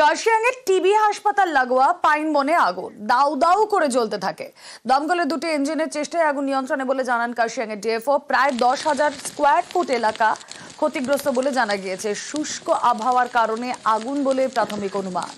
কার্শিয়াংয়ের TB হাসপাতাল লাগোয়া pine বনে আগুন দাউ দাউ করে জ্বলতে থাকে। দমকলের দুটি ইঞ্জিনের চেষ্টায় আগুন নিয়ন্ত্রণে বলে জানান কার্শিয়াংয়ের ডিএফও। প্রায় 10,000 স্কোয়ার ফুট এলাকা ক্ষতিগ্রস্ত বলে জানা গিয়েছে। শুষ্ক আবহাওয়ার কারণে আগুন বলে প্রাথমিক অনুমান।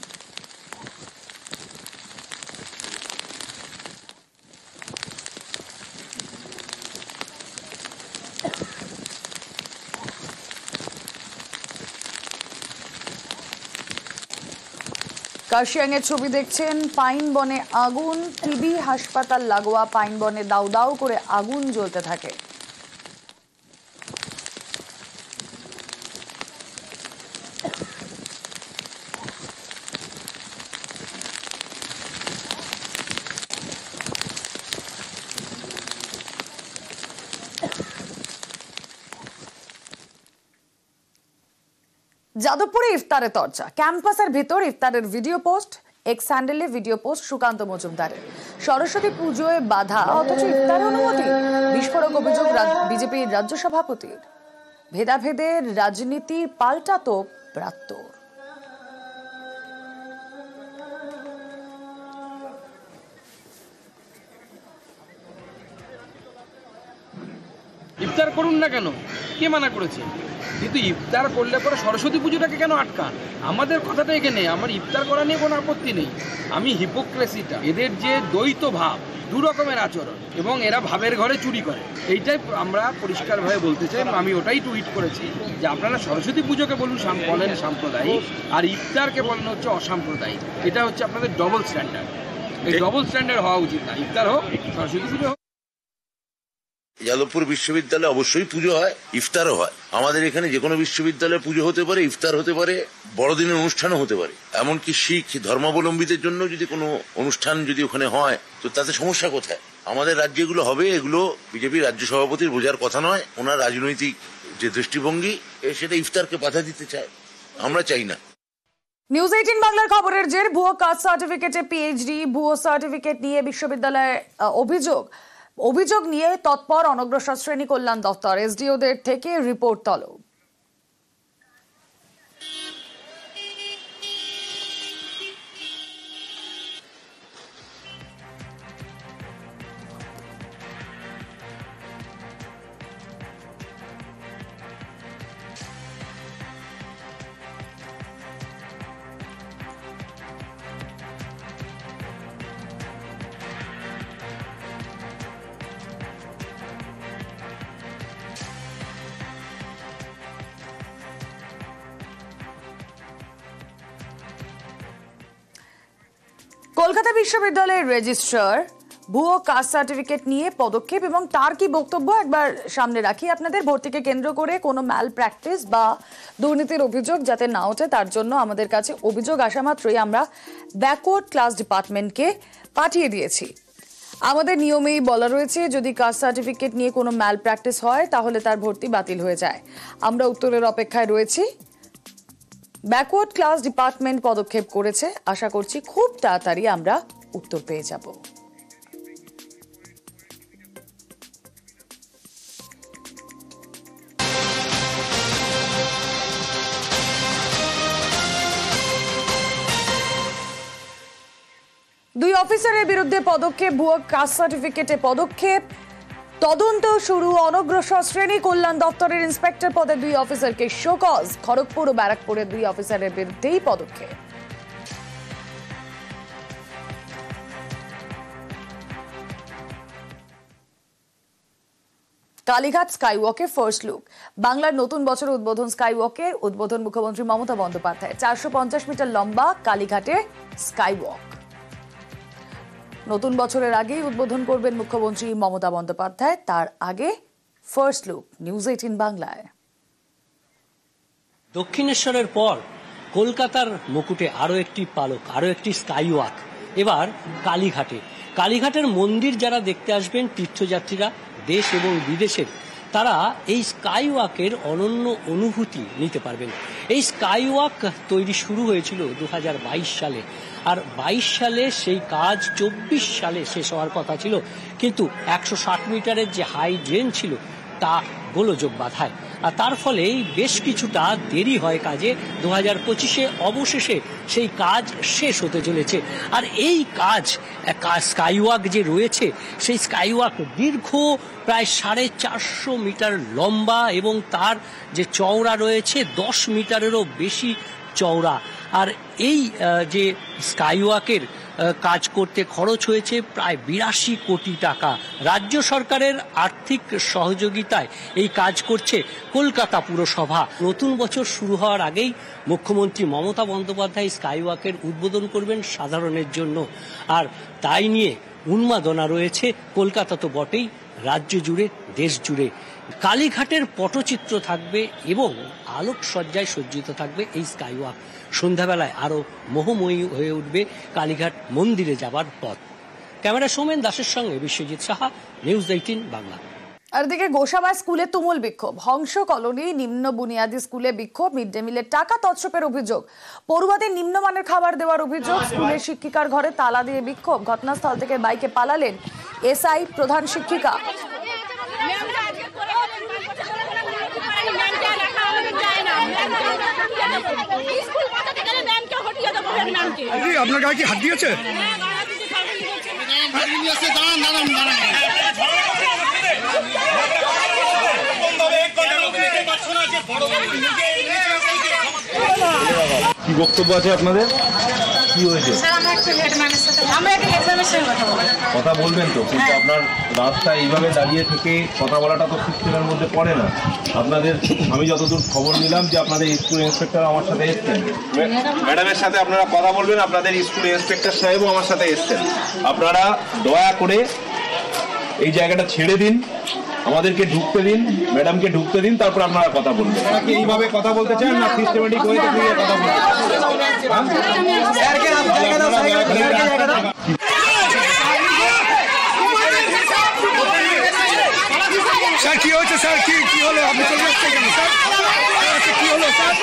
কার্শিয়াংয়ের ছবি দেখছেন। পাইন বনে আগুন, টিবি হাসপাতাল লাগোয়া পাইন বনে দাউ দাউ করে আগুন জ্বলতে থাকে। যাদবপুরে ইফতারের চর্চা। ক্যাম্পাসের ভিতর ইফতারের ভিডিও পোস্ট, এক্স হ্যান্ডেলে ভিডিও পোস্ট সুকান্ত মজুমদারের। সরস্বতী পুজোয় বাধা অথচ ইফতারের অনুমতি, বিস্ফোরক অভিযোগ বিজেপির রাজ্য সভাপতির। ভেদাভেদের রাজনীতির পাল্টা তোপ প্রাত্যর। ইফতার করুন না কেন, কে মানা করেছে? কিন্তু ইফতার করলে পরে সরস্বতী পুজোটাকে কেন আটকান? আমাদের কথাটা এখানে, আমার ইফতার করা নিয়ে কোনো আপত্তি নেই। আমি হিপোক্রেসিটা, এদের যে দ্বৈত ভাব, দু রকমের আচরণ, এবং এরা ভাবের ঘরে চুরি করে, এইটাই আমরা পরিষ্কারভাবে বলতে চাই। আমি ওটাই টুইট করেছি যে আপনারা সরস্বতী পুজোকে বলেন সাম্প্রদায়িক, আর ইফতারকে বলেন হচ্ছে অসাম্প্রদায়িক। এটা হচ্ছে আপনাদের ডবল স্ট্যান্ডার্ড। এই ডবল স্ট্যান্ডার্ড হওয়া উচিত না। ইফতার হোক, সরস্বতী পুজো হোক। যাদবপুর বিশ্ববিদ্যালয়ে অবশ্যই পুজো হয়, ইফতারও হয়। আমাদের এখানে যে কোনো বিশ্ববিদ্যালয়ে পুজো হতে পারে, ইফতার হতে পারে, বড়দিনের অনুষ্ঠানও হতে পারে। এমনকি শিখ ধর্মাবলম্বীদের জন্য যদি কোনো অনুষ্ঠান যদি ওখানে হয়, তো তাতে সমস্যা কোথায়? আমাদের রাজ্যে এগুলো হবে, এগুলো বিজেপির রাজ্য সভাপতির বোঝার কথা নয়। ওনার রাজনৈতিক যে দৃষ্টিভঙ্গি, সেটা ইফতারকে বাধা দিতে চায়, আমরা চাই না। নিউজ 18 বাংলার খবরের জের। ভুয়ো কাস্ট সার্টিফিকেটে পিএইচডি, ভুয়ো সার্টিফিকেট নিয়ে বিশ্ববিদ্যালয়ে অভিযোগ নিয়ে তৎপর অনগ্রসর শ্রেণী কল্যাণ দপ্তর। এসডিওদের থেকে রিপোর্ট তলব। কলকাতা বিশ্ববিদ্যালয়ের রেজিস্ট্রার ভুয়ো কাস্ট সার্টিফিকেট নিয়ে পদক্ষেপ এবং তার কি বক্তব্য একবার সামনে রাখি আপনাদের। ভর্তিকে কেন্দ্র করে কোনো ম্যাল প্র্যাকটিস বা দুর্নীতির অভিযোগ যাতে না ওঠে, তার জন্য আমাদের কাছে অভিযোগ আসা মাত্রই আমরা ব্যাকওয়ার্ড ক্লাস ডিপার্টমেন্টকে পাঠিয়ে দিয়েছি। আমাদের নিয়মেই বলা রয়েছে, যদি কাস্ট সার্টিফিকেট নিয়ে কোনো ম্যাল প্র্যাকটিস হয় তাহলে তার ভর্তি বাতিল হয়ে যায়। আমরা উত্তরের অপেক্ষায় রয়েছি। ব্যাকওয়ার্ড ক্লাস ডিপার্টমেন্ট পদক্ষেপ করেছে, আশা করছি খুব তাড়াতাড়ি আমরা উত্তর পেয়ে যাব। দুই অফিসারের বিরুদ্ধে পদক্ষেপ, ভুয়ো কাস্ট সার্টিফিকেটে পদক্ষেপ, তদন্ত শুরু। অনগ্রসর শ্রেণী কল্যাণ দপ্তরের ইন্সপেক্টর পদে দুই অফিসারকে শোকজ। খড়গপুর ও ব্যারাকপুরের দুই অফিসারের বিরুদ্ধেই পদক্ষেপ। কালীঘাট স্কাইওয়াকে ফার্স্ট লুক। বাংলার নতুন বছর উদ্বোধন স্কাইওয়াকের উদ্বোধন মুখ্যমন্ত্রী মমতা বন্দ্যোপাধ্যায়। 450 মিটার লম্বা কালীঘাটে স্কাইওয়াক। নতুন বছরের আগেই উদ্বোধন করবেন মুখ্যমন্ত্রী মমতা বন্দ্যোপাধ্যায়। তার আগে ফার্স্ট লুক নিউজ 18 বাংলায়। দক্ষিণেশ্বরের পর কলকাতার মুকুটে আরো একটি পালক, আরো একটি স্কাইওয়াক। এবার কালীঘাটের মন্দির যারা দেখতে আসবেন তীর্থযাত্রীরা দেশ এবং বিদেশের, তারা এই স্কাইওয়াকের অনন্য অনুভূতি নিতে পারবেন। এই স্কাইওয়াক তৈরি শুরু হয়েছিল 2022 সালে, আর 22 সালে সেই কাজ 24 সালে শেষ হওয়ার কথা ছিল, কিন্তু 160 মিটারের যে হাই ড্রেন ছিল তা গোলযোগ বাধায় আর তার ফলেই বেশ কিছুটা দেরি হয় কাজে। 2025-এ অবশেষে সেই কাজ শেষ হতে চলেছে। আর এই কাজ স্কাইওয়াক যে রয়েছে, সেই স্কাইওয়াক দীর্ঘ প্রায় 450 মিটার লম্বা এবং তার যে চওড়া রয়েছে 10 মিটারেরও বেশি চওড়া। আর এই যে স্কাইওয়াকের কাজ করতে খরচ হয়েছে প্রায় 82 কোটি টাকা। রাজ্য সরকারের আর্থিক সহযোগিতায় এই কাজ করছে কলকাতা পুরসভা। নতুন বছর শুরু হওয়ার আগেই মুখ্যমন্ত্রী মমতা বন্দ্যোপাধ্যায় স্কাইওয়াকের উদ্বোধন করবেন সাধারণের জন্য। আর তাই নিয়ে উন্মাদনা রয়েছে কলকাতা তো বটেই, রাজ্য জুড়ে, দেশ জুড়ে। কালীঘাটের পটচিত্র থাকবে এবং আলোকসজ্জায় সজ্জিত থাকবে এই স্কাইওয়াক। সন্ধ্যাবেলায় আরও মোহময়ী হয়ে উঠবে কালীঘাট মন্দিরে যাবার পথ। ক্যামেরা সৌমেন দাসের সঙ্গে বিশ্বজিৎ সাহা, নিউজ 18 বাংলা। আর দিকে গোসাবা স্কুলে তুমুল বিক্ষোভ। হংস কলোনি নিম্ন বুনিয়াদী স্কুলে বিক্ষোভ, মিড ডে মিলের টাকা তছরূপের অভিযোগ, পড়ুয়াদের নিম্নমানের খাবার দেওয়ার অভিযোগ, স্কুলের শিক্ষিকার ঘরে তালা দিয়ে বিক্ষোভ। ঘটনাস্থল থেকে বাইকে পালালেন এসআই প্রধান শিক্ষিকা। আপনার গায়ে কি হাত দিয়েছে? কি বক্তব্য আছে আপনাদের? কি হয়েছে? কথা বলবেন তো, কিন্তু আপনার রাস্তায় এইভাবে দাঁড়িয়ে থেকে কথা বলাটা তো সিস্টেমের মধ্যে পড়ে না। আপনাদের আমি যতদূর খবর নিলাম যে আপনাদের স্কুল ইন্সপেক্টর আমার সাথে এসছেন, ম্যাডামের সাথে আপনারা কথা বলবেন। আপনাদের স্কুল ইন্সপেক্টর সাহেবও আমার সাথে এসছেন। আপনারা দয়া করে এই জায়গাটা ছেড়ে দিন, আমাদেরকে ঢুকতে দিন, ম্যাডামকে ঢুকতে দিন, তারপর আপনারা কথা বলবেন। আপনারা কি এইভাবে কথা বলতে চান না সিস্টেমেটিক ওয়েতে কথা বলতে চান? স্যার কি হয়েছে? স্যার কি হলো? আপনি চলে যাচ্ছেন কেন স্যার? কি হলো স্যার?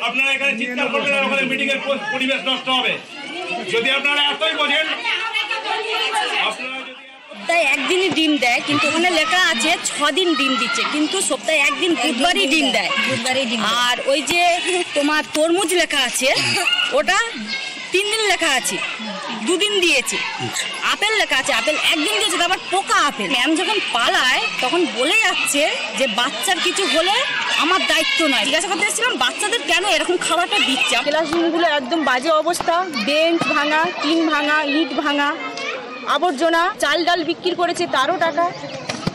আপনারা এখানে চিৎকার করবেন আর আমাদের মিটিং এর পরিবেশ নষ্ট হবে। যদি আপনারা এতই বোঝেন, সপ্তাহে একদিনই ডিম দেয়, কিন্তু ওখানে লেখা আছে 6 দিন ডিম দিচ্ছে, কিন্তু সপ্তাহে একদিন বুধবারই ডিম দেয়। আর ওই যে তোমার তরমুজ লেখা আছে ওটা 3 দিন লেখা আছে, 2 দিন দিয়েছে। আপেল লেখা আছে আপেল 1 দিন দিয়েছে, আবার পোকা আপেল। ম্যাম যখন পালায় তখন বলে যাচ্ছে যে বাচ্চার কিছু হলে আমার দায়িত্ব নয়। জিজ্ঞাসা করতে এসেছিলাম বাচ্চাদের কেন এরকম খাবারটা দিচ্ছে। ক্লাসরুমগুলো একদম বাজে অবস্থা, বেঞ্চ ভাঙা, টিন ভাঙা, ইট ভাঙা, আবর্জনা, চাল ডাল বিক্রি করেছে তারও টাকা।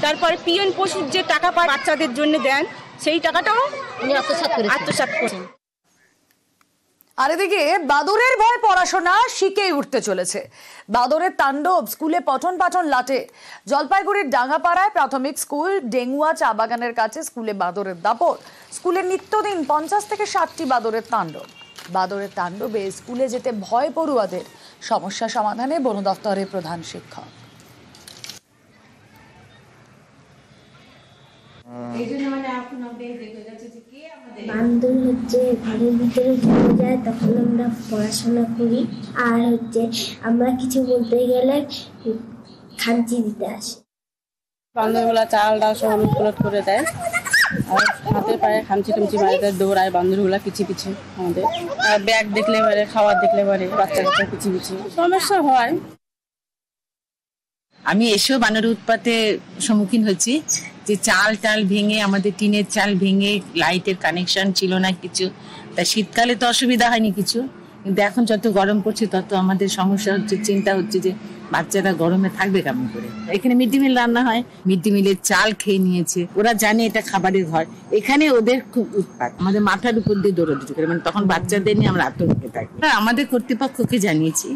তারপরে পিএন পশুর যে টাকা পায় বাচ্চাদের জন্য দেন, সেই টাকাটাও উনি আত্মসাৎ করেছেন। আর এদিকে বাদরের ভয় পড়াশোনা শিখেই উঠতে চলেছে। বাদরের তাণ্ডব, স্কুলে পঠন পাঠন লাটে। জলপাইগুড়ির ডাঙ্গাপাড়ায় প্রাথমিক স্কুল, ডেঙ্গুয়া চা বাগানের কাছে স্কুলে বাদরের দাপট। স্কুলে নিত্যদিন 50 থেকে 60টি বাদরের তাণ্ডব। বাদরের তাণ্ডবে স্কুলে যেতে ভয় পড়ুয়াদের। সমস্যা সমাধানে বন দপ্তরের প্রধান শিক্ষক। বান্দর হচ্ছে ঘরের ভিতরে ঢুকে যায়, তখন আমরা পড়াশোনা করি। আর হচ্ছে আমরা কিছু বলতে গেলে খামচি দিতে আসে। বান্দরগুলা চাল ডাল সব উলট করে দেয়, আর হাতে পায়ে খামচি টামচি মারে দেয়, দৌড়ায় বান্দরগুলা পিছিয়ে পিছিয়ে আমাদের। আর ব্যাগ দেখলে পারে, খাবার দেখলে পারে, বাচ্চা কাচ্চা পিছিয়ে পিছিয়ে সমস্যা হয়। আমি এসেও বানরের উৎপাতে সম্মুখীন হচ্ছি, যে চাল টাল ভেঙে, আমাদের টিনের চাল ভেঙে, লাইটের কানেকশন ছিল না কিছু। তা শীতকালে তো অসুবিধা হয়নি কিছু, কিন্তু এখন যত গরম পড়ছে তত আমাদের সমস্যা হচ্ছে, চিন্তা হচ্ছে যে বাচ্চারা গরমে থাকবে কেমন করে। এখানে মিড ডে মিল রান্না হয়, মিড ডে মিলের চাল খেয়ে নিয়েছে, ওরা জানে এটা খাবারের ঘর। এখানে ওদের খুব উৎপাত, আমাদের মাথার উপর দিয়ে দৌড়াদৌড়ি করে, মানে তখন বাচ্চাদের নিয়ে আমরা আতঙ্কে থাকি। আমাদের কর্তৃপক্ষকে জানিয়েছি,